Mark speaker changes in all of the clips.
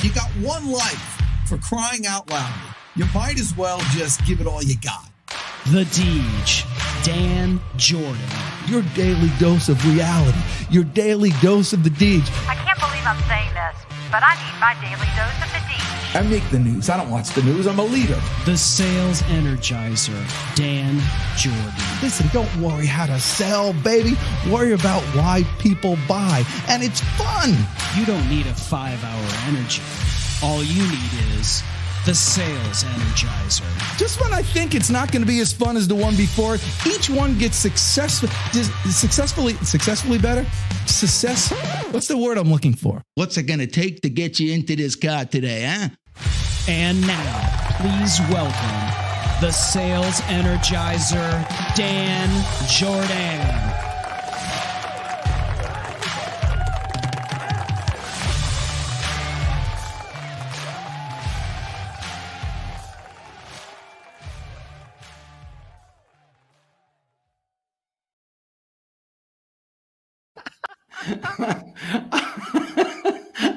Speaker 1: You got one life, for crying out loud. You might as well just give it all you got.
Speaker 2: The Deej, Dan Jordan.
Speaker 3: Your daily dose of reality. Your daily dose of the Deej.
Speaker 4: I can't believe I'm saying this, but I need my daily dose of the Deej.
Speaker 3: I make the news. I don't watch the news. I'm a leader.
Speaker 2: The Sales Energizer, Dan Jordan.
Speaker 3: Listen, don't worry how to sell, baby. Worry about why people buy. And it's fun.
Speaker 2: You don't need a 5-hour energy. All you need is the Sales Energizer.
Speaker 3: Just when I think it's not going to be as fun as the one before, each one gets successfully better. What's the word I'm looking for? What's it going to take to get you into this car today, huh?
Speaker 2: And now, please welcome the Sales Energizer, Dan Jordan.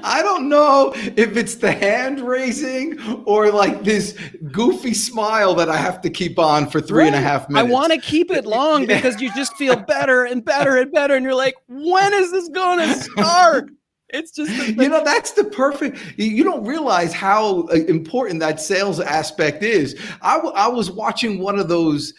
Speaker 5: I don't know if it's the hand raising or like this goofy smile that I have to keep on for 3.5 minutes.
Speaker 6: I want to keep it long because you just feel better and better and better. And you're like, when is this going to start? It's just,
Speaker 5: that's the perfect, you don't realize how important that sales aspect is. I was watching one of those,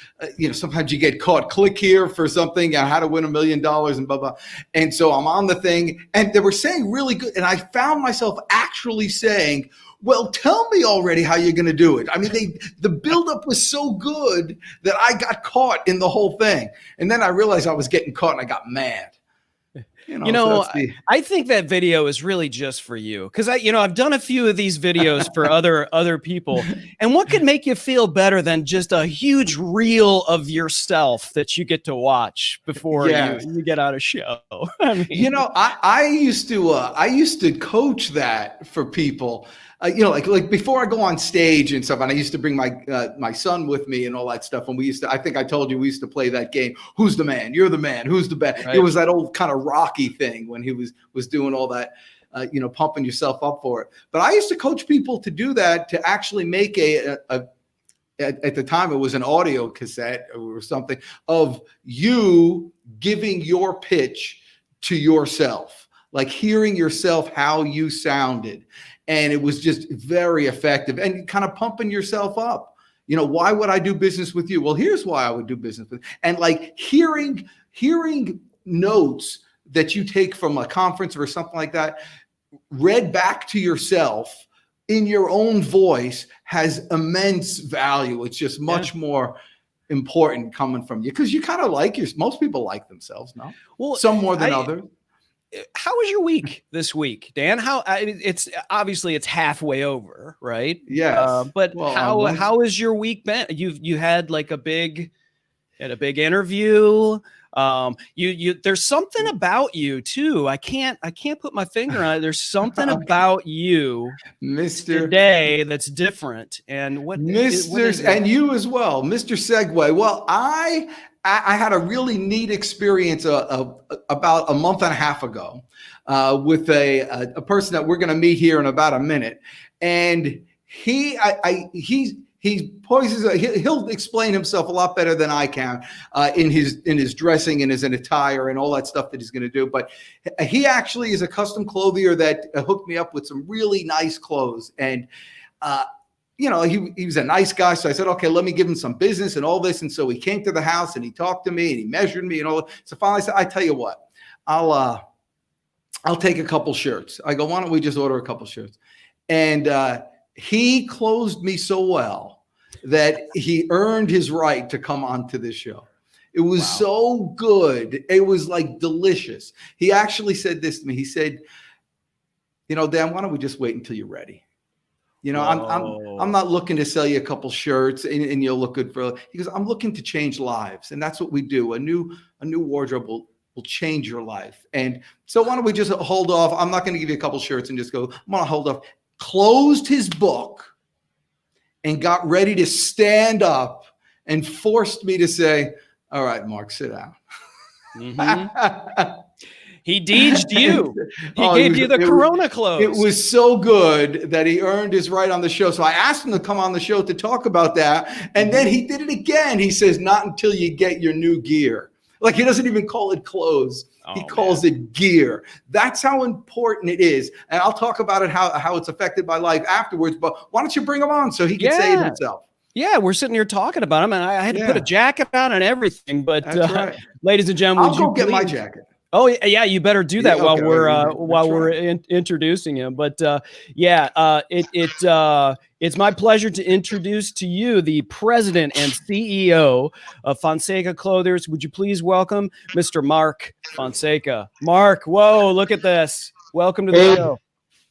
Speaker 5: sometimes you get caught, click here for something, how to win $1 million and blah, blah. And so I'm on the thing and they were saying really good. And I found myself actually saying, well, tell me already how you're going to do it. I mean, the buildup was so good that I got caught in the whole thing. And then I realized I was getting caught and I got mad.
Speaker 6: I think that video is really just for you because I've done a few of these videos for other people, and what could make you feel better than just a huge reel of yourself that you get to watch before you get out of show? I mean,
Speaker 5: I used to coach that for people. Like before I go on stage and stuff, and I used to bring my son with me and all that stuff. And I think I told you, we used to play that game. Who's the man? You're the man. Who's the best? Right. It was that old kind of Rocky thing when he was doing all that, pumping yourself up for it. But I used to coach people to do that, to actually make at the time, it was an audio cassette or something of you giving your pitch to yourself, like hearing yourself, how you sounded. And it was just very effective and kind of pumping yourself up. Why would I do business with you? Well, here's why I would do business with you. And like hearing notes that you take from a conference or something like that, read back to yourself in your own voice has immense value. It's just much more important coming from you because you kind of most people like themselves, no? Well, some more than others.
Speaker 6: How was your week this week, Dan? It's obviously halfway over, right?
Speaker 5: Yes.
Speaker 6: But how has your week been? You had like a big interview. There's something about you too. I can't put my finger on it. There's something about you,
Speaker 5: Mr.
Speaker 6: today, that's different. And
Speaker 5: and you as well, Mr. Segway. Well, I had a really neat experience about a month and a half ago with a person that we're going to meet here in about a minute, and he poises. He'll explain himself a lot better than I can in his dressing and his attire and all that stuff that he's going to do. But he actually is a custom clothier that hooked me up with some really nice clothes and. He was a nice guy. So I said, okay, let me give him some business and all this. And so he came to the house and he talked to me and he measured me and all that. So finally I said, I tell you what, I'll take a couple shirts. I go, why don't we just order a couple shirts? And he closed me so well that he earned his right to come onto this show. It was so good. It was like delicious. He actually said this to me. He said, Dan, why don't we just wait until you're ready? I'm not looking to sell you a couple shirts and you'll look good for. He goes, I'm looking to change lives, and that's what we do. A new wardrobe will change your life. And so why don't we just hold off? I'm not going to give you a couple shirts and just go. I'm going to hold off. Closed his book and got ready to stand up and forced me to say, "All right, Mark, sit down."
Speaker 6: Mm-hmm. He deeged you. He
Speaker 5: Oh,
Speaker 6: gave you the
Speaker 5: it was-
Speaker 6: Corona clothes.
Speaker 5: It was so good that he earned his right on the show. So I asked him to come on the show to talk about that. And then he did it again. He says, not until you get your new gear. Like, he doesn't even call it clothes. He calls it gear. That's how important it is. And I'll talk about it, how it's affected my life afterwards. But why don't you bring him on so he can say it himself?
Speaker 6: Yeah, we're sitting here talking about him, and I had to put a jacket on and everything. But ladies and gentlemen,
Speaker 5: I'll go get my jacket.
Speaker 6: Oh yeah, you better do that while we're
Speaker 5: right.
Speaker 6: introducing him. But it's my pleasure to introduce to you the president and CEO of Fonseca Clothiers. Would you please welcome Mr. Mark Fonseca? Mark, whoa, look at this! Welcome to the show.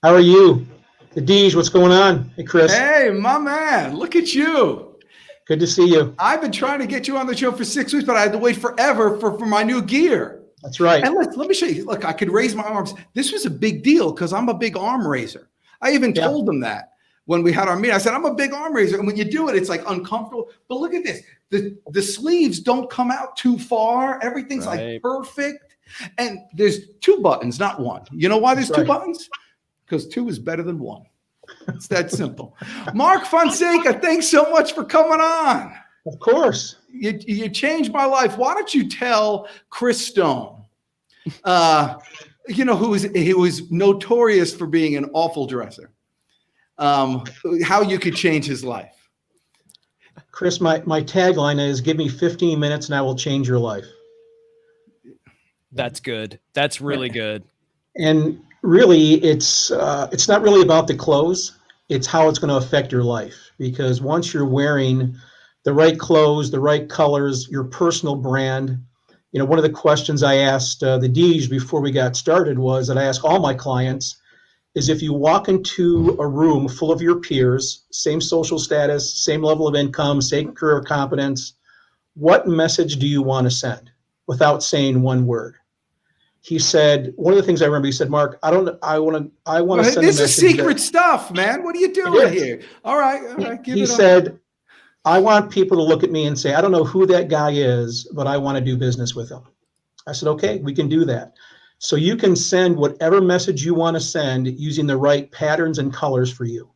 Speaker 7: How are you? The Deej, what's going on? Hey, Chris.
Speaker 5: Hey, my man, look at you.
Speaker 7: Good to see you.
Speaker 5: I've been trying to get you on the show for 6 weeks, but I had to wait forever for my new gear.
Speaker 7: That's right.
Speaker 5: And let me show you. Look, I could raise my arms. This was a big deal because I'm a big arm raiser. I even told them that when we had our meeting. I said, I'm a big arm raiser. And when you do it, it's like uncomfortable. But look at this. The sleeves don't come out too far. Everything's like perfect. And there's 2 buttons, not 1. You know why there's 2 buttons? Because 2 is better than 1. It's that simple. Mark Fonseca, thanks so much for coming on.
Speaker 7: Of course.
Speaker 5: You changed my life. Why don't you tell Chris Stone, who was notorious for being an awful dresser, how you could change his life?
Speaker 7: Chris, my tagline is, give me 15 minutes and I will change your life.
Speaker 6: That's good. That's really good.
Speaker 7: And really, it's not really about the clothes. It's how it's going to affect your life. Because once you're wearing the right clothes, the right colors, your personal brand. One of the questions I asked the Deej before we got started was that I ask all my clients is, if you walk into a room full of your peers, same social status, same level of income, same career competence, what message do you want to send without saying one word? He said, one of the things I remember, he said, Mark, I want to send
Speaker 5: this is secret stuff, man. What are you doing here? All right.
Speaker 7: He said, I want people to look at me and say, I don't know who that guy is, but I want to do business with him. I said, okay, we can do that. So you can send whatever message you want to send using the right patterns and colors for you.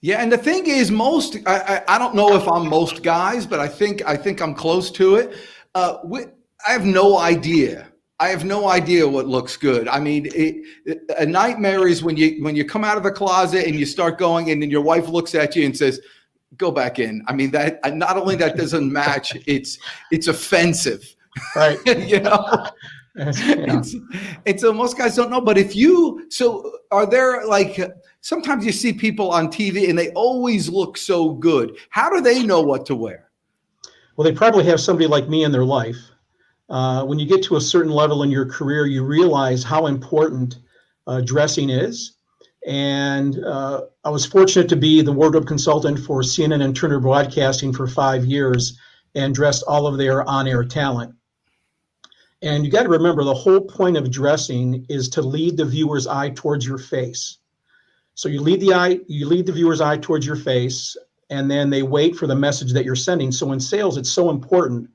Speaker 5: Yeah, and the thing is, I don't know if I'm most guys, but I think I'm close to it. I have no idea. I have no idea what looks good. I mean, a nightmare is when you come out of the closet and you start going, and then your wife looks at you and says, go back in. I mean, that not only that doesn't match, it's offensive.
Speaker 7: Right.
Speaker 5: And so most guys don't know. But are there, like, sometimes you see people on TV and they always look so good. How do they know what to wear?
Speaker 7: Well, they probably have somebody like me in their life. When you get to a certain level in your career, you realize how important dressing is. And I was fortunate to be the wardrobe consultant for CNN and Turner Broadcasting for 5 years and dressed all of their on-air talent. And you got to remember, the whole point of dressing is to lead the viewer's eye towards your face. So you lead the viewer's eye towards your face, and then they wait for the message that you're sending. So in sales, it's so important.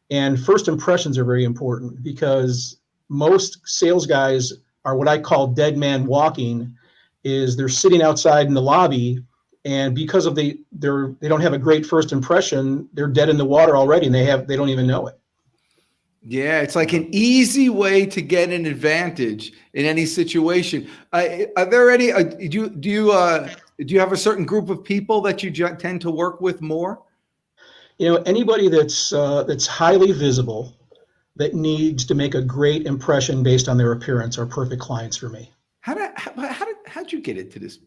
Speaker 7: And first impressions are very important, because most sales guys are what I call dead man walking. Is they're sitting outside in the lobby, and because of they don't have a great first impression, they're dead in the water already, and they don't even know it.
Speaker 5: Yeah, it's like an easy way to get an advantage in any situation. Are there any? Do you have a certain group of people that you tend to work with more?
Speaker 7: Anybody that's highly visible, that needs to make a great impression based on their appearance, are perfect clients for me.
Speaker 5: How'd you get into this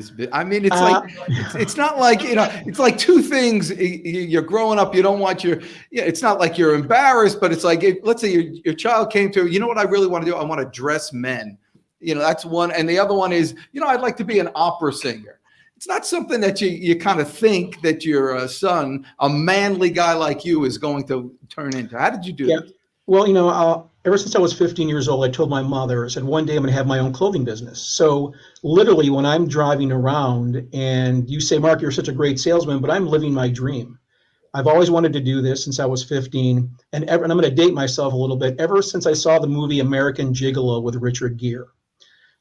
Speaker 5: bit? I mean, it's like it's not like, it's like 2 things. You're growing up, you don't want it's not like you're embarrassed, but it's like, let's say your child came to, what I really want to do? I want to dress men. That's one. And the other one is, I'd like to be an opera singer. It's not something that you kind of think that your son, a manly guy like you, is going to turn into. How did you do that?
Speaker 7: Well, ever since I was 15 years old, I told my mother, I said, one day I'm going to have my own clothing business. So literally, when I'm driving around and you say, Mark, you're such a great salesman, but I'm living my dream. I've always wanted to do this since I was 15. And I'm going to date myself a little bit, ever since I saw the movie American Gigolo with Richard Gere.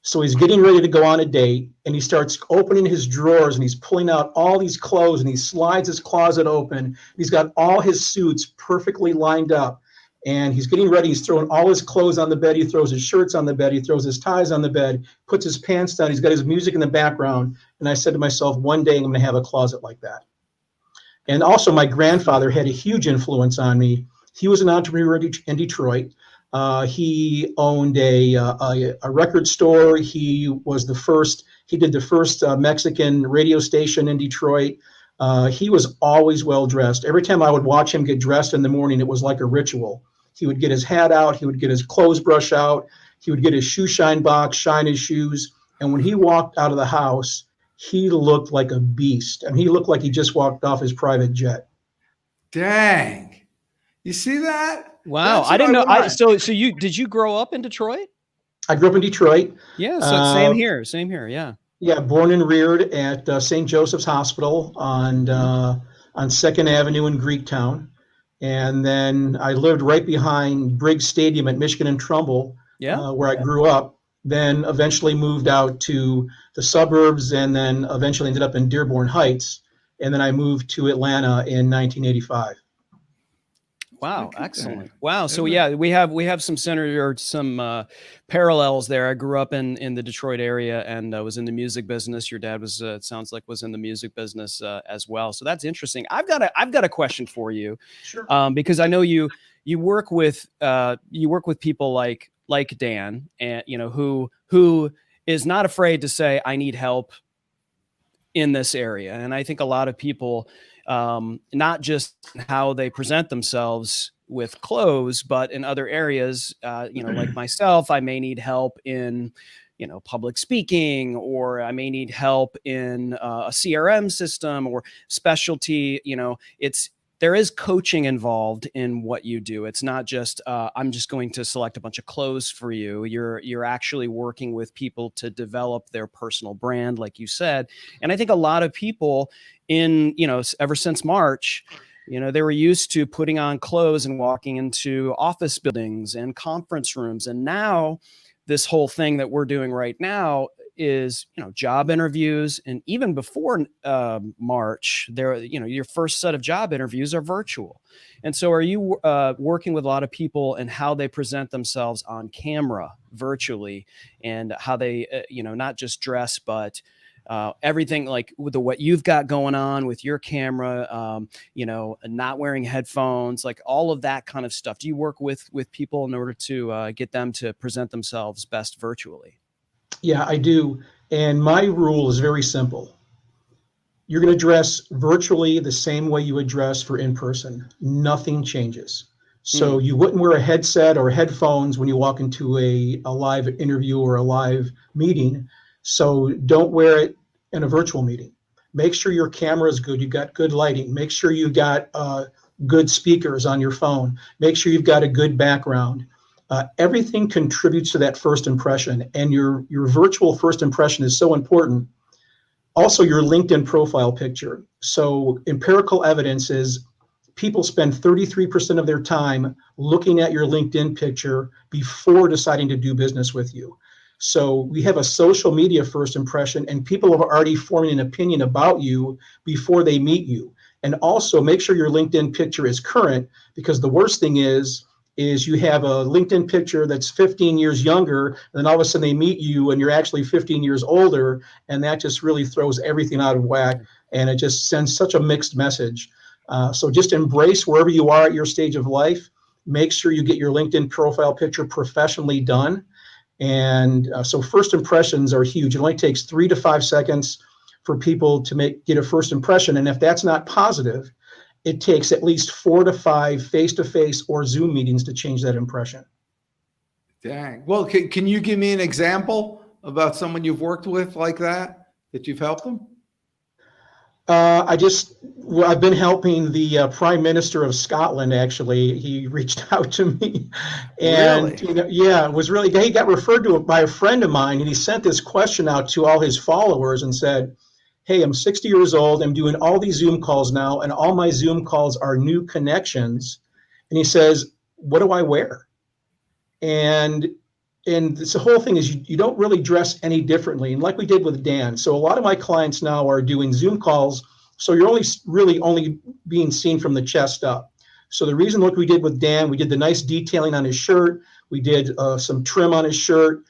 Speaker 7: So he's getting ready to go on a date, and he starts opening his drawers, and he's pulling out all these clothes, and he slides his closet open. He's got all his suits perfectly lined up, and he's getting ready. He's throwing all his clothes on the bed. He throws his shirts on the bed. He throws his ties on the bed, puts his pants down. He's got his music in the background. And I said to myself, one day I'm going to have a closet like that. And also, my grandfather had a huge influence on me. He was an entrepreneur in Detroit. He owned a record store. He did the first Mexican radio station in Detroit. He was always well dressed. Every time I would watch him get dressed in the morning, it was like a ritual. He would get his hat out. He would get his clothes brush out. He would get his shoe shine box, shine his shoes. And when he walked out of the house, he looked like a beast. And he looked like he just walked off his private jet.
Speaker 5: Dang. You see that?
Speaker 6: Wow. I didn't know. So did you grow up in Detroit?
Speaker 7: I grew up in Detroit.
Speaker 6: Yeah. So same here. Same here. Yeah.
Speaker 7: Yeah. Born and reared at St. Joseph's Hospital on 2nd Avenue in Greektown. And then I lived right behind Briggs Stadium at Michigan and Trumbull, where I grew up. Then eventually moved out to the suburbs, and then eventually ended up in Dearborn Heights. And then I moved to Atlanta in 1985.
Speaker 6: Wow, excellent. Wow. So yeah, we have some parallels there. I grew up in the Detroit area and was in the music business. Your dad was it sounds like was in the music business as well. So that's interesting. I've got a question for you.
Speaker 7: Sure.
Speaker 6: Because I know you work with people like Dan, and who is not afraid to say, I need help in this area. And I think a lot of people, not just how they present themselves with clothes, but in other areas, like myself, I may need help in, public speaking, or I may need help in a CRM system or specialty. There is coaching involved in what you do. It's not just, I'm just going to select a bunch of clothes for you. You're actually working with people to develop their personal brand, like you said. And I think a lot of people ever since March, they were used to putting on clothes and walking into office buildings and conference rooms. And now this whole thing that we're doing right now is, job interviews. And even before March, your first set of job interviews are virtual. And so are you working with a lot of people and how they present themselves on camera virtually, and how they, not just dress, but everything like with what you've got going on with your camera, not wearing headphones, like all of that kind of stuff. Do you work with people in order to get them to present themselves best virtually?
Speaker 7: Yeah, I do. And my rule is very simple. You're going to dress virtually the same way you would dress for in person. Nothing changes. So you wouldn't wear a headset or headphones when you walk into a live interview or a live meeting. So don't wear it in a virtual meeting. Make sure your camera is good. You've got good lighting. Make sure you've got good speakers on your phone. Make sure you've got a good background. Everything contributes to that first impression, and your virtual first impression is so important. Also, your LinkedIn profile picture. So empirical evidence is people spend 33% of their time looking at your LinkedIn picture before deciding to do business with you. So we have a social media first impression, and people have already formed an opinion about you before they meet you. And also make sure your LinkedIn picture is current, because the worst thing is you have a LinkedIn picture that's 15 years younger, and then all of a sudden they meet you and you're actually 15 years older, and that just really throws everything out of whack, and it just sends such a mixed message. So just embrace wherever you are at your stage of life. Make sure you get your LinkedIn profile picture professionally done. And so first impressions are huge. It only takes 3 to 5 seconds for people to get a first impression. And if that's not positive, it takes at least 4 to 5 face-to-face or Zoom meetings to change that impression.
Speaker 5: Dang. Well, can you give me an example about someone you've worked with like that you've helped them?
Speaker 7: I've been helping the Prime Minister of Scotland. Actually, he reached out to me, and
Speaker 5: really?
Speaker 7: It was really, he got referred to by a friend of mine, and he sent this question out to all his followers and said, hey, I'm 60 years old. I'm doing all these Zoom calls now, and all my Zoom calls are new connections. And he says, what do I wear? And it's the whole thing is you don't really dress any differently. And like we did with Dan. So a lot of my clients now are doing Zoom calls. So you're only being seen from the chest up. So the reason, look, we did with Dan, we did the nice detailing on his shirt. We did some trim on his shirt,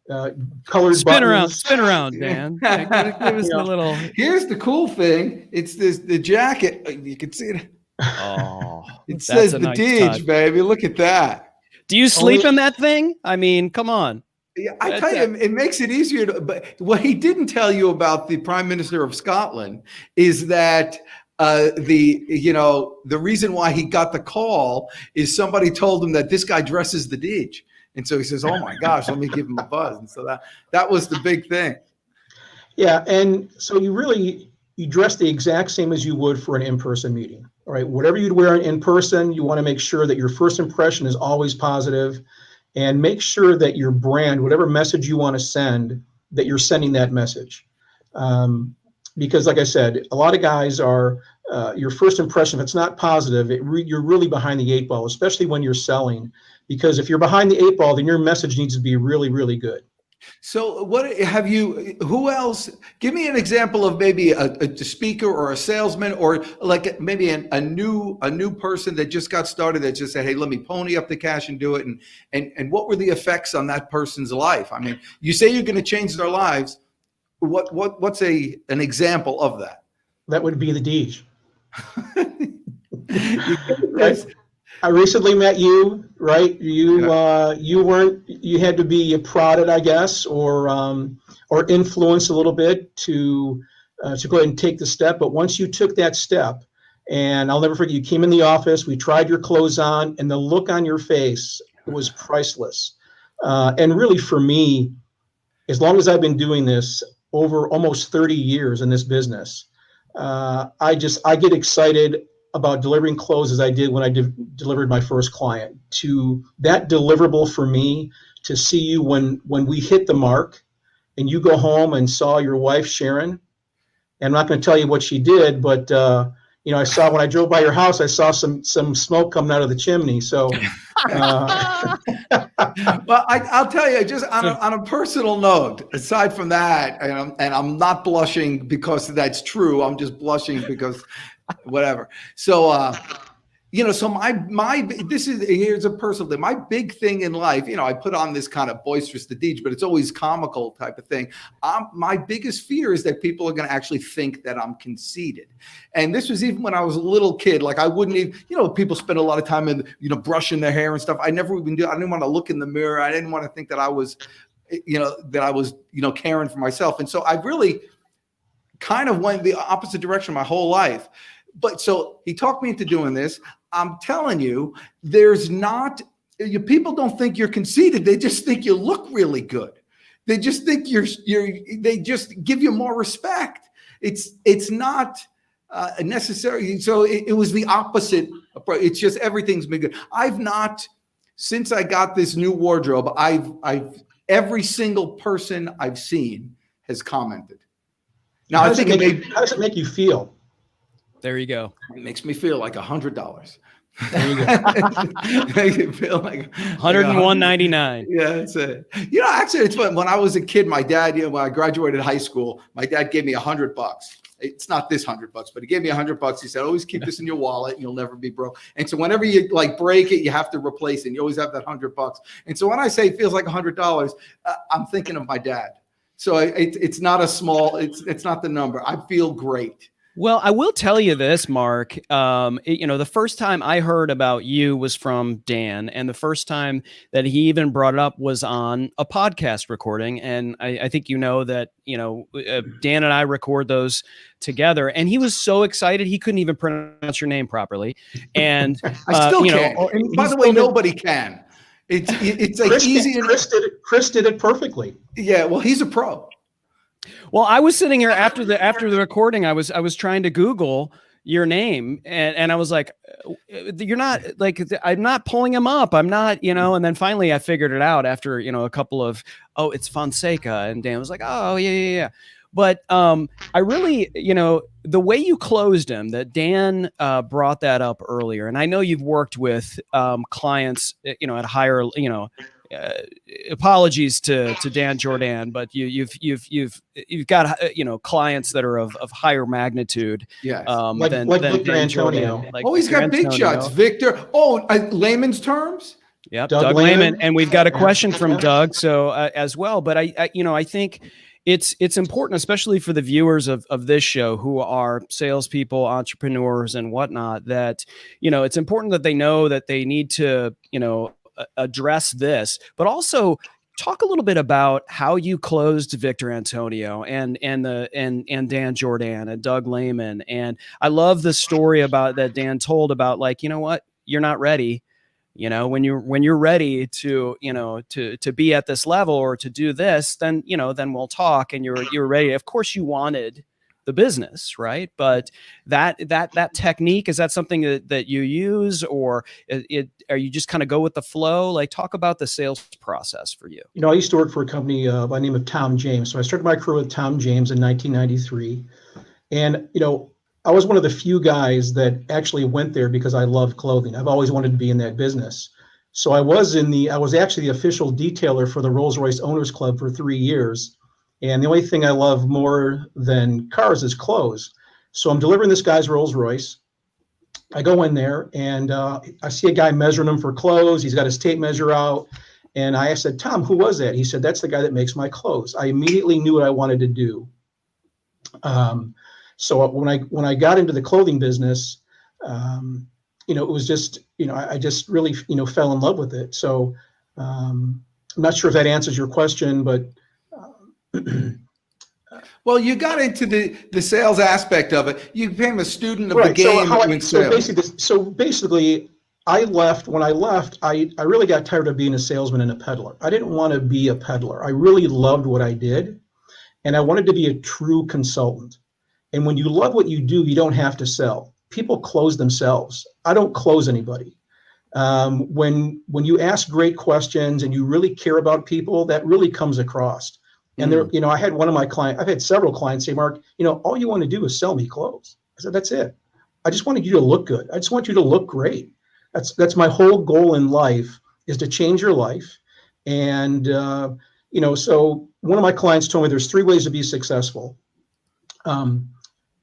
Speaker 7: colored
Speaker 6: Spin
Speaker 7: buttons.
Speaker 6: around, Dan. Give us a little.
Speaker 5: Here's the cool thing. It's the jacket. You can see it.
Speaker 6: Oh,
Speaker 5: It says the Deej, baby. Look at that.
Speaker 6: Do you sleep in that thing? I mean, come on.
Speaker 5: Yeah, I tell you, it makes it easier but what he didn't tell you about the Prime Minister of Scotland is that the reason why he got the call is somebody told him that this guy dresses the Deej. And so he says, oh my gosh, let me give him a buzz. And so that was the big thing.
Speaker 7: Yeah. And so you dress the exact same as you would for an in-person meeting. All right. Whatever you'd wear in person, you want to make sure that your first impression is always positive, and make sure that your brand, whatever message you want to send, that you're sending that message. Because like I said, a lot of guys are, your first impression, if it's not positive, you're really behind the 8 ball, especially when you're selling. Because if you're behind the 8 ball, then your message needs to be really, really good.
Speaker 5: So who else, give me an example of maybe a speaker or a salesman, or like maybe a new person that just got started that just said, hey, let me pony up the cash and do it. And what were the effects on that person's life? I mean, you say you're going to change their lives. What's an example of that?
Speaker 7: That would be the Deej. Right? I recently met you, right? You had to be prodded, I guess, or influenced a little bit to go ahead and take the step. But once you took that step, and I'll never forget, you came in the office, we tried your clothes on, and the look on your face was priceless. And really for me, as long as I've been doing this over almost 30 years in this business, I get excited about delivering clothes as I did when I delivered my first client. To that deliverable for me, to see you when we hit the mark and you go home and saw your wife, Sharon, and I'm not going to tell you what she did, but I saw when I drove by your house, I saw some smoke coming out of the chimney. So,
Speaker 5: well, I'll tell you, just on a personal note, aside from that, and I'm not blushing because that's true. I'm just blushing because whatever. So, so here's a personal thing. My big thing in life, I put on this kind of boisterous Deej, but it's always comical type of thing. My biggest fear is that people are going to actually think that I'm conceited. And this was even when I was a little kid. Like I wouldn't even, people spend a lot of time in, brushing their hair and stuff. I never even I didn't want to look in the mirror. I didn't want to think that I was, caring for myself. And so I really kind of went the opposite direction my whole life. But so he talked me into doing this. I'm telling you, people don't think you're conceited. They just think you look really good. They just think they just give you more respect. It's not necessary. So it was the opposite approach. It's just everything's been good. Since I got this new wardrobe, every single person I've seen has commented. Now
Speaker 7: how does it make you feel?
Speaker 6: There you go.
Speaker 5: It makes me feel like $100.
Speaker 7: There you go.
Speaker 5: Make it feel like
Speaker 6: $101.99.
Speaker 5: Yeah, that's it. Actually, it's fun. When I was a kid, my dad, when I graduated high school, my dad gave me $100. It's not this $100, but he gave me $100. He said, always keep this in your wallet and you'll never be broke. And so whenever you break it, you have to replace it. And you always have that $100. And so when I say it feels like $100, I'm thinking of my dad. So it's not it's not the number. I feel great.
Speaker 6: Well, I will tell you this, Mark. The first time I heard about you was from Dan, and the first time that he even brought it up was on a podcast recording. And I think that Dan and I record those together, and he was so excited he couldn't even pronounce your name properly. And
Speaker 5: I still can't. By the way, nobody can. It's like easy.
Speaker 7: Chris did it perfectly.
Speaker 5: Yeah, well, he's a pro.
Speaker 6: Well, I was sitting here after the recording. I was trying to Google your name, and I was like, "You're not I'm not pulling him up. I'm not, And then finally, I figured it out after a couple of, it's Fonseca, and Dan was like, "Oh yeah." But I really, the way you closed him, that Dan brought that up earlier, and I know you've worked with clients, at higher, apologies to Dan Jordan, but you've got clients that are of higher magnitude.
Speaker 5: Yes.
Speaker 7: Like
Speaker 6: than
Speaker 7: Victor
Speaker 6: Dan
Speaker 7: Antonio.
Speaker 6: Jordan. Like
Speaker 5: Oh, he's
Speaker 6: Victor
Speaker 5: got big
Speaker 6: Antonio.
Speaker 5: shots. Victor. Oh, layman's terms?
Speaker 6: Yep,
Speaker 7: Doug
Speaker 6: Doug
Speaker 7: Lehman.
Speaker 6: Lehman, and we've got a
Speaker 7: Yeah.
Speaker 6: question from
Speaker 7: Yeah.
Speaker 6: Doug, so as well. But I think it's important, especially for the viewers of this show who are salespeople, entrepreneurs, and whatnot, that it's important that they know that they need to address this, but also talk a little bit about how you closed Victor Antonio and Dan Jordan and Doug Lehman. And I love the story about that Dan told about, like, what, you're not ready. When you're ready to be at this level or to do this, then we'll talk, and you're ready. Of course you wanted the business, right? But that technique, is that something that you use, or are you just kind of go with the flow? Like, talk about the sales process for you.
Speaker 7: I used to work for a company by the name of Tom James. So I started my career with Tom James in 1993. And, I was one of the few guys that actually went there because I loved clothing. I've always wanted to be in that business. So I was actually the official detailer for the Rolls-Royce Owners Club for 3 years. And the only thing I love more than cars is clothes. So I'm delivering this guy's Rolls-Royce. I go in there and I see a guy measuring him for clothes. He's got his tape measure out. And I said, Tom, who was that? He said, that's the guy that makes my clothes. I immediately knew what I wanted to do. So when I got into the clothing business, it was just, I just really, fell in love with it. So I'm not sure if that answers your question, but.
Speaker 5: Well, you got into the sales aspect of it. You became a student of the game.
Speaker 7: So basically, when I left, I really got tired of being a salesman and a peddler. I didn't want to be a peddler. I really loved what I did, and I wanted to be a true consultant. And when you love what you do, you don't have to sell. People close themselves. I don't close anybody. When you ask great questions and you really care about people, that really comes across. And I had I've had several clients say, Mark, all you want to do is sell me clothes. I said, that's it. I just wanted you to look good. I just want you to look great. That's my whole goal in life, is to change your life. And, so one of my clients told me there's 3 ways to be successful.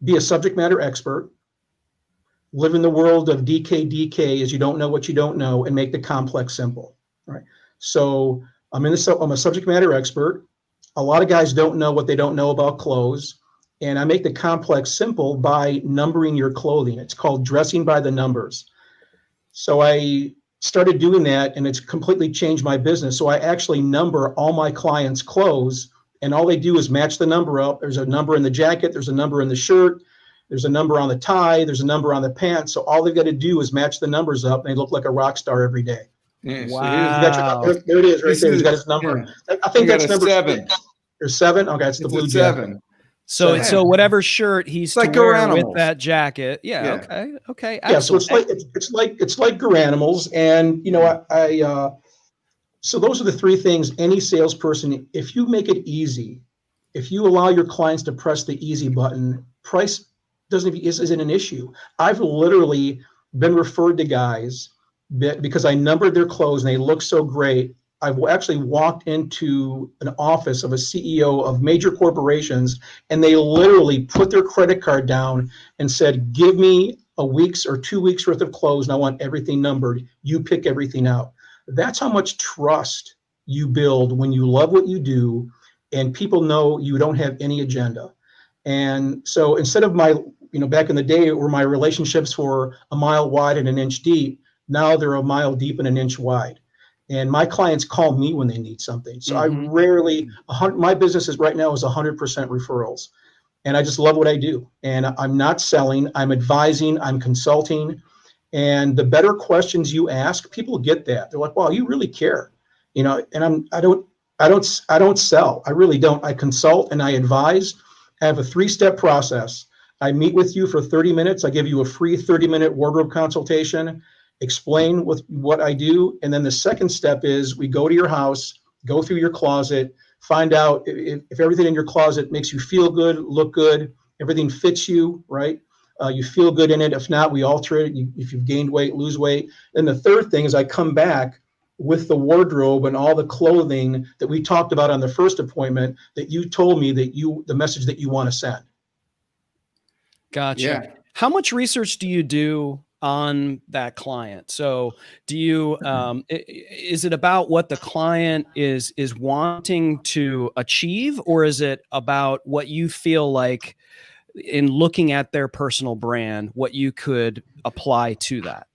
Speaker 7: Be a subject matter expert, live in the world of DK, as you don't know what you don't know, and make the complex simple. All right. So I'm a subject matter expert. A lot of guys don't know what they don't know about clothes, and I make the complex simple by numbering your clothing. It's called dressing by the numbers. So I started doing that, and it's completely changed my business. So I actually number all my clients' clothes, and all they do is match the number up. There's a number in the jacket, there's a number in the shirt, there's a number on the tie, there's a number on the pants. So all they've got to do is match the numbers up, and they look like a rock star every day.
Speaker 5: Yeah,
Speaker 6: wow.
Speaker 7: There it is, right there. He's got his number. Yeah. I think that's number
Speaker 5: 7.
Speaker 7: There's 7. Okay, it's the blue
Speaker 5: 7.
Speaker 7: jacket.
Speaker 6: So whatever shirt he's
Speaker 5: like
Speaker 6: to wear with
Speaker 5: Garanimals.
Speaker 6: that jacket. Yeah. Okay.
Speaker 7: Yeah. So it's like Garanimals, and so those are the 3 things any salesperson. If you make it easy, if you allow your clients to press the easy button, price isn't an issue. I've literally been referred to guys because I numbered their clothes and they look so great. I've actually walked into an office of a CEO of major corporations, and they literally put their credit card down and said, give me a week's or 2 weeks worth of clothes, and I want everything numbered. You pick everything out. That's how much trust you build when you love what you do and people know you don't have any agenda. And so instead of back in the day where my relationships were a mile wide and an inch deep, now they're a mile deep and an inch wide. And my clients call me when they need something. So I rarely, my business right now is 100% referrals. And I just love what I do. And I'm not selling, I'm advising, I'm consulting. And the better questions you ask, people get that. They're like, wow, you really care. And I don't sell. I really don't. I consult and I advise. I have a 3-step process. I meet with you for 30 minutes. I give you a free 30-minute wardrobe consultation, explain what I do. And then the second step is we go to your house, go through your closet, find out if everything in your closet makes you feel good, look good, everything fits you, right? You feel good in it. If not, we alter it. If you've gained weight, lose weight. And the third thing is I come back with the wardrobe and all the clothing that we talked about on the first appointment that you told me that the message that you want to send.
Speaker 6: Gotcha.
Speaker 5: Yeah.
Speaker 6: How much research do you do on that client? So do you, is it about what the client is wanting to achieve, or is it about what you feel like in looking at their personal brand, what you could apply to that?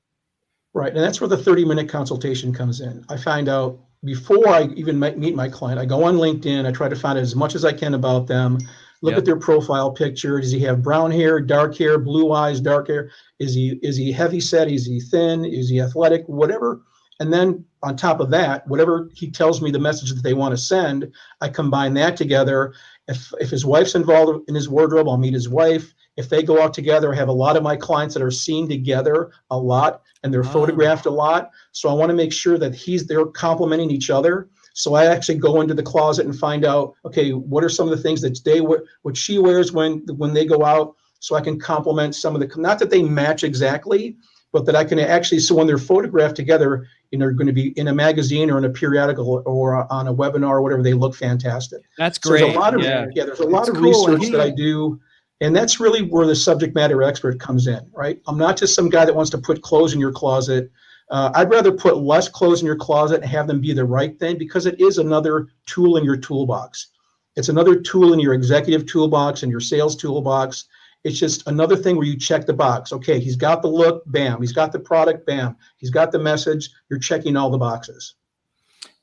Speaker 7: Right. And that's where the 30-minute consultation comes in. I find out before I even meet my client, I go on LinkedIn, I try to find out as much as I can about them, look at their profile picture. Does he have brown hair, dark hair, blue eyes, dark hair? Is he heavy set? Is he thin? Is he athletic? Whatever. And then on top of that, whatever he tells me the message that they want to send, I combine that together. If his wife's involved in his wardrobe, I'll meet his wife. If they go out together, I have a lot of my clients that are seen together a lot and they're photographed a lot. So I want to make sure that they're complementing each other. So I actually go into the closet and find out, okay, what are some of the things that what she wears when they go out, so I can complement some of the, not that they match exactly, but that I can actually, so when they're photographed together, they're going to be in a magazine or in a periodical or on a webinar or whatever, they look fantastic.
Speaker 6: That's
Speaker 7: So
Speaker 6: great.
Speaker 7: there's a lot of, there's a lot of research that I do. And that's really where the subject matter expert comes in, right? I'm not just some guy that wants to put clothes in your closet. I'd rather put less clothes in your closet and have them be the right thing, because it is another tool in your toolbox. It's another tool in your executive toolbox and your sales toolbox. It's just another thing where you check the box. Okay, he's got the look, bam. He's got the product, bam. He's got the message. You're checking all the boxes.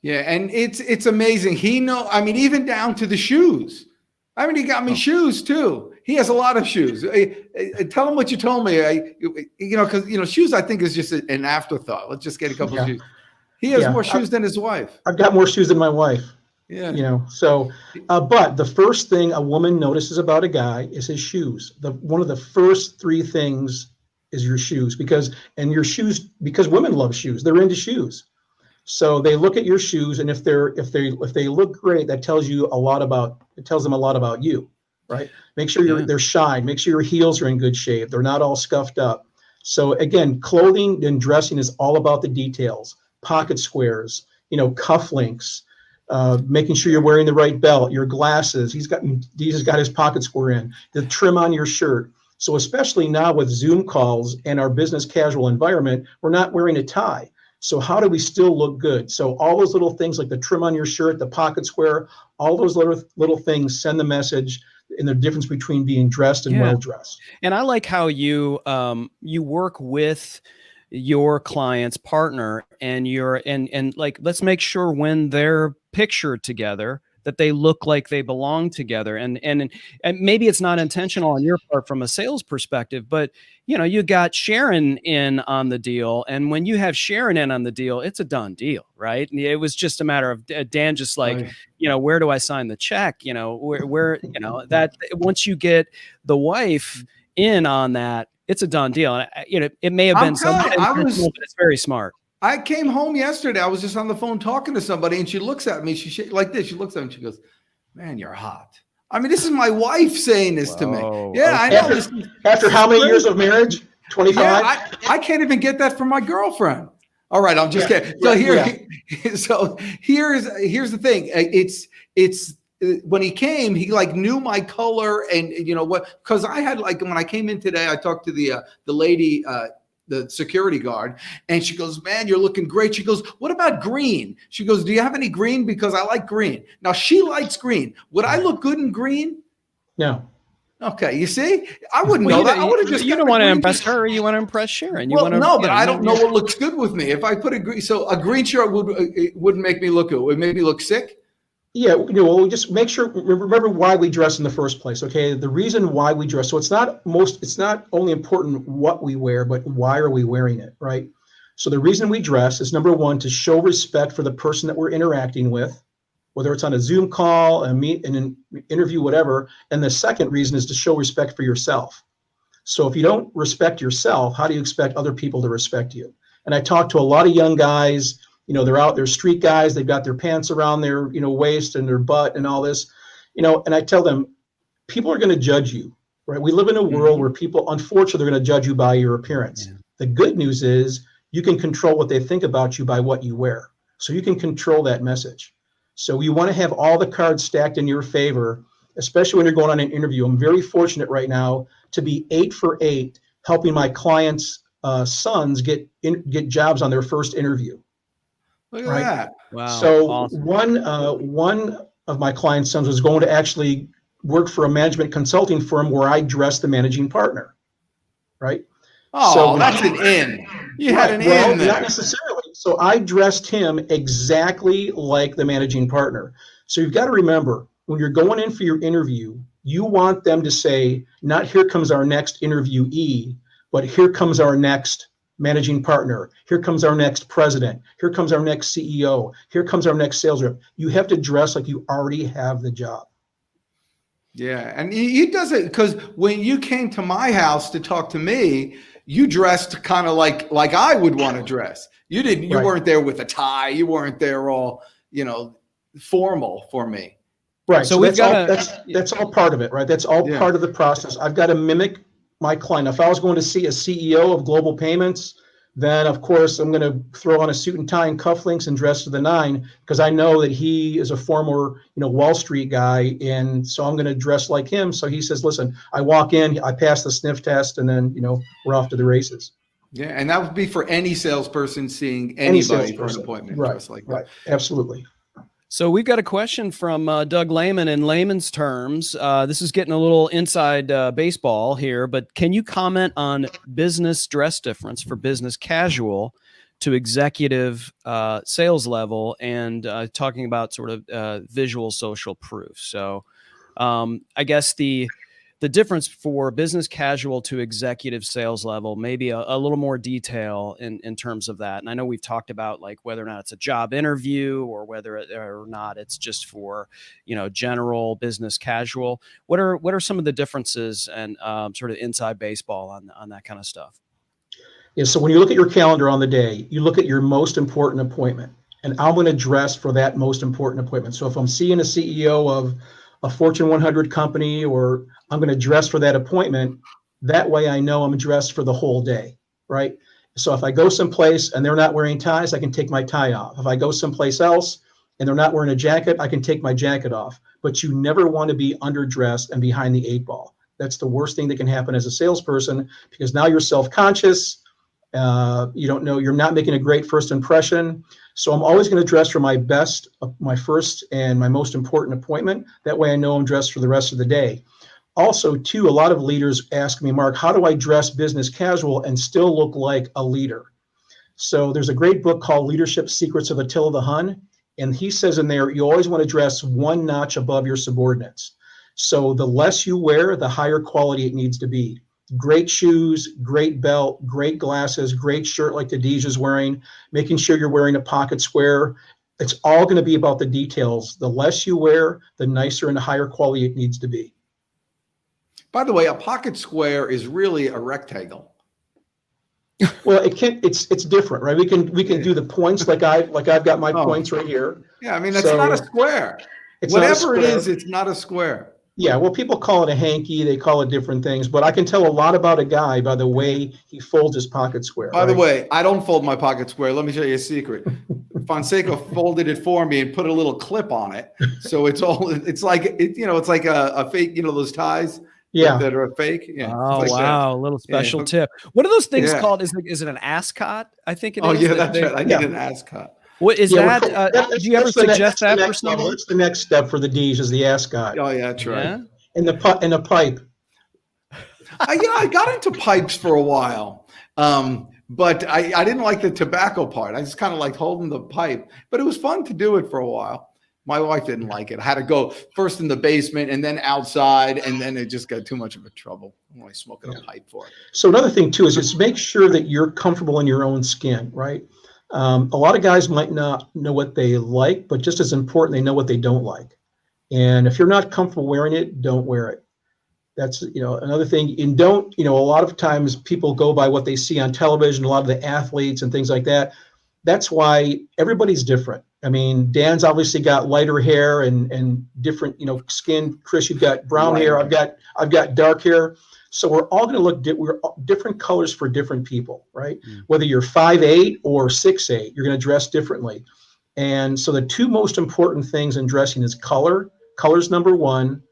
Speaker 5: Yeah, and it's amazing. Even down to the shoes. I mean, he got me shoes too. He has a lot of shoes. Tell him what you told me. Because shoes I think is just an afterthought. Let's just get a couple of shoes. He has more shoes than his wife.
Speaker 7: I've got more shoes than my wife.
Speaker 5: Yeah.
Speaker 7: But the first thing a woman notices about a guy is his shoes. One of the first three things is your shoes, because women love shoes. They're into shoes. So they look at your shoes, and if they look great, that tells them a lot about you, right? Make sure they're shined. Make sure your heels are in good shape. They're not all scuffed up. So again, clothing and dressing is all about the details. Pocket squares, cufflinks, making sure you're wearing the right belt, your glasses. He's got his pocket square in, the trim on your shirt. So especially now with Zoom calls and our business casual environment, we're not wearing a tie. So how do we still look good? So all those little things like the trim on your shirt, the pocket square, all those little things send the message and the difference between being dressed and well dressed.
Speaker 6: And I like how you work with your client's partner and like, let's make sure when they're pictured together that they look like they belong together. And maybe it's not intentional on your part from a sales perspective, but you got Sharon in on the deal. And when you have Sharon in on the deal, it's a done deal, right? And it was just a matter of Dan just like, where do I sign the check? Where that once you get the wife in on that, it's a done deal. And it may have been something, but it's very smart.
Speaker 5: I came home yesterday. I was just on the phone talking to somebody, and she looks at me. She like this. She looks at me and she goes, "Man, you're hot." I mean, this is my wife saying this to me. Yeah, I know.
Speaker 7: After how many years of marriage? 25?
Speaker 5: Yeah, I can't even get that from my girlfriend. All right, I'm just kidding. So here's the thing. It's when he came, he like knew my color and because I had like when I came in today, I talked to the lady. The security guard, and she goes, "Man, you're looking great." She goes, "What about green?" She goes, "Do you have any green? Because I like green." Now she likes green. Would I look good in green?
Speaker 7: No.
Speaker 5: Okay, you see, I wouldn't know that. I would have just.
Speaker 6: You don't want to impress her. You want to impress Sharon.
Speaker 5: But I don't know what looks good with me. If I put a green shirt wouldn't make me look good. It would make me look sick.
Speaker 7: Yeah, we'll just make sure, remember why we dress in the first place, okay? The reason why we dress. So it's not only important what we wear, but why are we wearing it, right? So the reason we dress is, number one, to show respect for the person that we're interacting with, whether it's on a Zoom call, a meet, an interview, whatever. And the second reason is to show respect for yourself. So if you don't respect yourself, how do you expect other people to respect you? And I talk to a lot of young guys they're street guys. They've got their pants around their, waist and their butt and all this, and I tell them, people are going to judge you, right? We live in a world where people, unfortunately, they're going to judge you by your appearance. Yeah. The good news is you can control what they think about you by what you wear. So you can control that message. So you want to have all the cards stacked in your favor, especially when you're going on an interview. I'm very fortunate right now to be 8 for 8, helping my clients' sons get jobs on their first interview.
Speaker 5: Look at that.
Speaker 6: Wow.
Speaker 7: So
Speaker 6: awesome.
Speaker 7: one of my clients' sons was going to actually work for a management consulting firm where I dressed the managing partner, right?
Speaker 5: Oh,
Speaker 7: so
Speaker 5: that's an in. You had an in there.
Speaker 7: Not necessarily. So I dressed him exactly like the managing partner. So you've got to remember, when you're going in for your interview, you want them to say, not here comes our next interviewee, but here comes our next managing partner. Here comes our next president. Here comes our next CEO. Here comes our next sales rep. You have to dress like you already have the job.
Speaker 5: Yeah, and he does it because when you came to my house to talk to me, you dressed kind of like I would want to dress. You didn't. You weren't there with a tie. You weren't there all formal for me.
Speaker 7: Right. So that's all part of it, right? That's all part of the process. I've got to mimic my client. If I was going to see a CEO of Global Payments, then of course I'm going to throw on a suit and tie and cufflinks and dress to the nine, because I know that he is a former, Wall Street guy, and so I'm going to dress like him. So he says, "Listen, I walk in, I pass the sniff test, and then we're off to the races."
Speaker 5: Yeah, and that would be for any salesperson seeing anybody for an appointment,
Speaker 7: right?
Speaker 5: Just like that.
Speaker 7: Right, absolutely.
Speaker 6: So we've got a question from Doug Lehman in layman's terms. This is getting a little inside baseball here, but can you comment on business dress difference for business casual to executive sales level, and talking about sort of visual social proof? So I guess the difference for business casual to executive sales level, maybe a little more detail in terms of that. And I know we've talked about like whether or not it's a job interview or whether or not it's just for, general business casual. What are some of the differences and sort of inside baseball on that kind of stuff?
Speaker 7: Yeah. So when you look at your calendar on the day, you look at your most important appointment, and I'm going to dress for that most important appointment. So if I'm seeing a CEO of a Fortune 100 company, or I'm going to dress for that appointment, that way I know I'm dressed for the whole day, right? So if I go someplace and they're not wearing ties, I can take my tie off. If I go someplace else and they're not wearing a jacket, I can take my jacket off. But you never want to be underdressed and behind the 8 ball. That's the worst thing that can happen as a salesperson, because now you're self-conscious. You don't know, you're not making a great first impression. So I'm always going to dress for my best, my first and my most important appointment. That way I know I'm dressed for the rest of the day. Also, too, a lot of leaders ask me, "Mark, how do I dress business casual and still look like a leader?" So there's a great book called Leadership Secrets of Attila the Hun. And he says in there, you always want to dress one notch above your subordinates. So the less you wear, the higher quality it needs to be. Great shoes, great belt, great glasses, great shirt like the Deej is wearing, making sure you're wearing a pocket square. It's all going to be about the details. The less you wear, the nicer and the higher quality it needs to be.
Speaker 5: By the way, a pocket square is really a rectangle.
Speaker 7: Well, it's different, right? We can do the points like I've got my points right here.
Speaker 5: Yeah, I mean, that's not a square. Whatever it is, it's not a square.
Speaker 7: Yeah, well, people call it a hanky. They call it different things, but I can tell a lot about a guy by the way he folds his pocket square.
Speaker 5: By the way, I don't fold my pocket square. Let me tell you a secret. Fonseca folded it for me and put a little clip on it, so it's like a fake, those ties.
Speaker 7: Yeah,
Speaker 5: that are fake. Yeah.
Speaker 6: Oh,
Speaker 5: like
Speaker 6: wow.
Speaker 5: that.
Speaker 6: A little special tip. What are those things called? Is it an ascot? I think it is.
Speaker 5: Oh, yeah, that's right. I need an ascot.
Speaker 6: What is that? Did you ever suggest that for someone?
Speaker 7: That's the next step for the D's, is the ascot.
Speaker 5: Oh, yeah, that's right.
Speaker 6: Yeah?
Speaker 7: And the pipe.
Speaker 5: I got into pipes for a while. But I didn't like the tobacco part. I just kind of liked holding the pipe. But it was fun to do it for a while. My wife didn't like it. I had to go first in the basement and then outside, and then it just got too much of a trouble. I'm only smoking a pipe for it.
Speaker 7: So another thing, too, is just make sure that you're comfortable in your own skin, right? A lot of guys might not know what they like, but just as important, they know what they don't like. And if you're not comfortable wearing it, don't wear it. That's, another thing. And don't, a lot of times people go by what they see on television, a lot of the athletes and things like that. that's why everybody's different. I mean, Dan's obviously got lighter hair and different, skin. Chris, you've got brown hair. I've got dark hair. So we're all going to look we're different colors for different people, right? Whether you're 5'8" or 6'8", you're going to dress differently. And so the two most important things in dressing is color. Color's number one,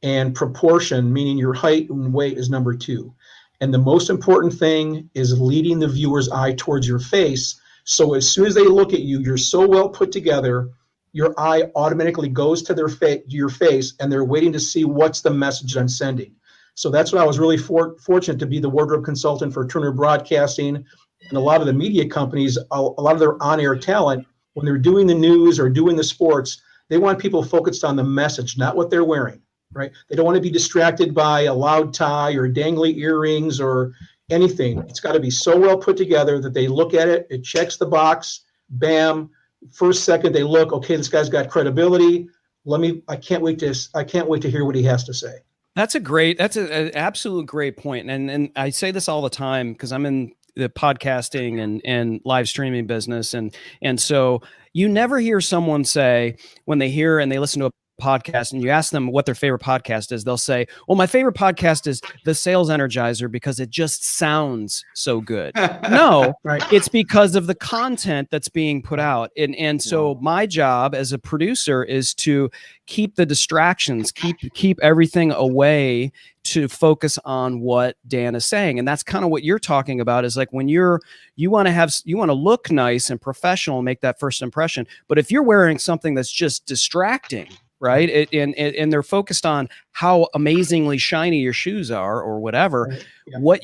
Speaker 7: and proportion, meaning your height and weight, is number two. And the most important thing is leading the viewer's eye towards your face. So as soon as they look at you, you're so well put together, your eye automatically goes to your face, and they're waiting to see what's the message I'm sending. So that's what I was really fortunate to be the wardrobe consultant for Turner Broadcasting. And a lot of the media companies, a lot of their on-air talent, when they're doing the news or doing the sports, they want people focused on the message, not what they're wearing. Right? They don't want to be distracted by a loud tie or dangly earrings or anything. It's got to be so well put together that they look at it, it checks the box, bam. First second they look, okay, this guy's got credibility. I can't wait to hear what he has to say.
Speaker 6: That's an absolute great point. And I say this all the time because I'm in the podcasting and live streaming business. And so you never hear someone say, when they hear and they listen to a podcast and you ask them what their favorite podcast is, they'll say, well, my favorite podcast is The Sales Energizer because it just sounds so good. No, right. It's because of the content that's being put out. And so my job as a producer is to keep the distractions, keep everything away to focus on what Dan is saying. And that's kind of what you're talking about, is like when you want to look nice and professional and make that first impression. But if you're wearing something that's just distracting, right? And they're focused on how amazingly shiny your shoes are or whatever. Right. Yeah. What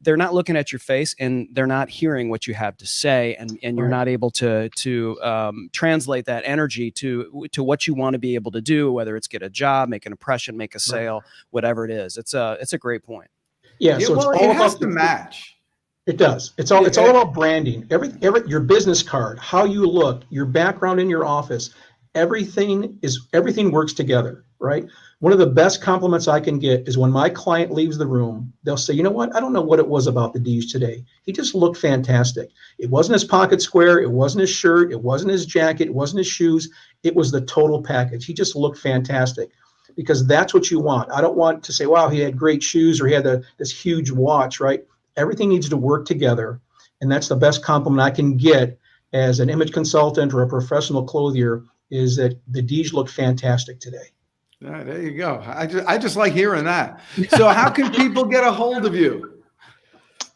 Speaker 6: they're not looking at your face and they're not hearing what you have to say, and you're not able to translate that energy to what you want to be able to do, whether it's get a job, make an impression, make a sale, whatever it is. It's a great point.
Speaker 7: Yeah. So it's all
Speaker 5: it has
Speaker 7: about
Speaker 5: to match.
Speaker 7: It does. It's all about branding. Your business card, how you look, your background in your office. Everything works together, right? One of the best compliments I can get is when my client leaves the room, they'll say, you know what? I don't know what it was about the Deej today. He just looked fantastic. It wasn't his pocket square. It wasn't his shirt. It wasn't his jacket. It wasn't his shoes. It was the total package. He just looked fantastic, because that's what you want. I don't want to say, wow, he had great shoes or he had this huge watch, right? Everything needs to work together. And that's the best compliment I can get as an image consultant or a professional clothier, is that the Deej look fantastic today.
Speaker 5: There you go. I just like hearing that. So how can people get a hold of you?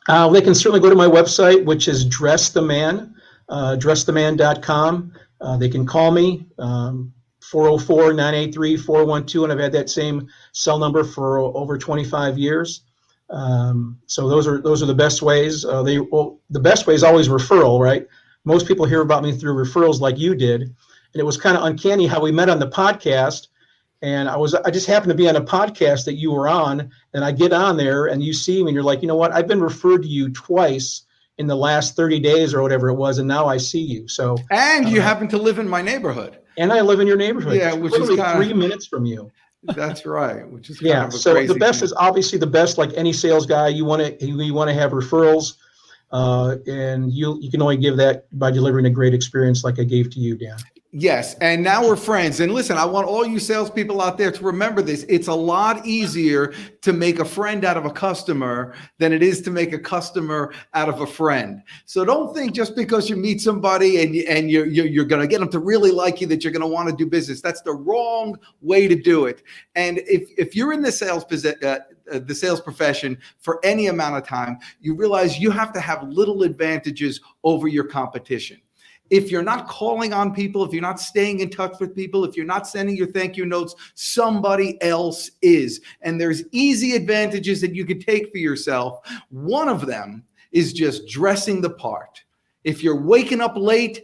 Speaker 7: They can certainly go to my website, which is Dress the Man, dresstheman.com. They can call me, 404-983-412, and I've had that same cell number for over 25 years. So those are the best ways. The best way is always referral, right? Most people hear about me through referrals like you did. And it was kind of uncanny how we met on the podcast. And I just happened to be on a podcast that you were on, and I get on there and you see me and you're like, you know what? I've been referred to you twice in the last 30 days or whatever it was. And now I see you. So,
Speaker 5: and you happen to live in my neighborhood.
Speaker 7: And I live in your neighborhood.
Speaker 5: Yeah. Which is kind
Speaker 7: 3 minutes from you.
Speaker 5: That's right. Which is
Speaker 7: kind of a so crazy the best thing. Is obviously the best, like any sales guy, you want to have referrals. And you can only give that by delivering a great experience like I gave to you, Dan.
Speaker 5: Yes, and now we're friends. And listen, I want all you salespeople out there to remember this. It's a lot easier to make a friend out of a customer than it is to make a customer out of a friend. So don't think just because you meet somebody and you're going to get them to really like you that you're going to want to do business. That's the wrong way to do it. And if you're in the sales profession for any amount of time, you realize you have to have little advantages over your competition. If you're not calling on people, if you're not staying in touch with people, if you're not sending your thank you notes, somebody else is. And there's easy advantages that you could take for yourself. One of them is just dressing the part. If you're waking up late,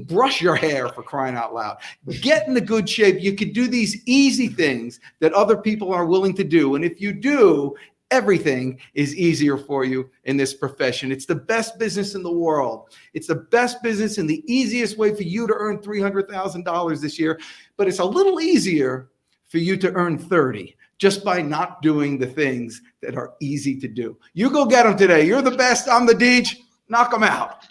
Speaker 5: brush your hair, for crying out loud. Get in a good shape. You could do these easy things that other people are willing to do. And if you do, everything is easier for you in this profession. It's the best business in the world. It's the best business and the easiest way for you to earn $300,000 this year. But it's a little easier for you to earn 30 just by not doing the things that are easy to do. You go get them today. You're the best. I'm the Deej. Knock them out.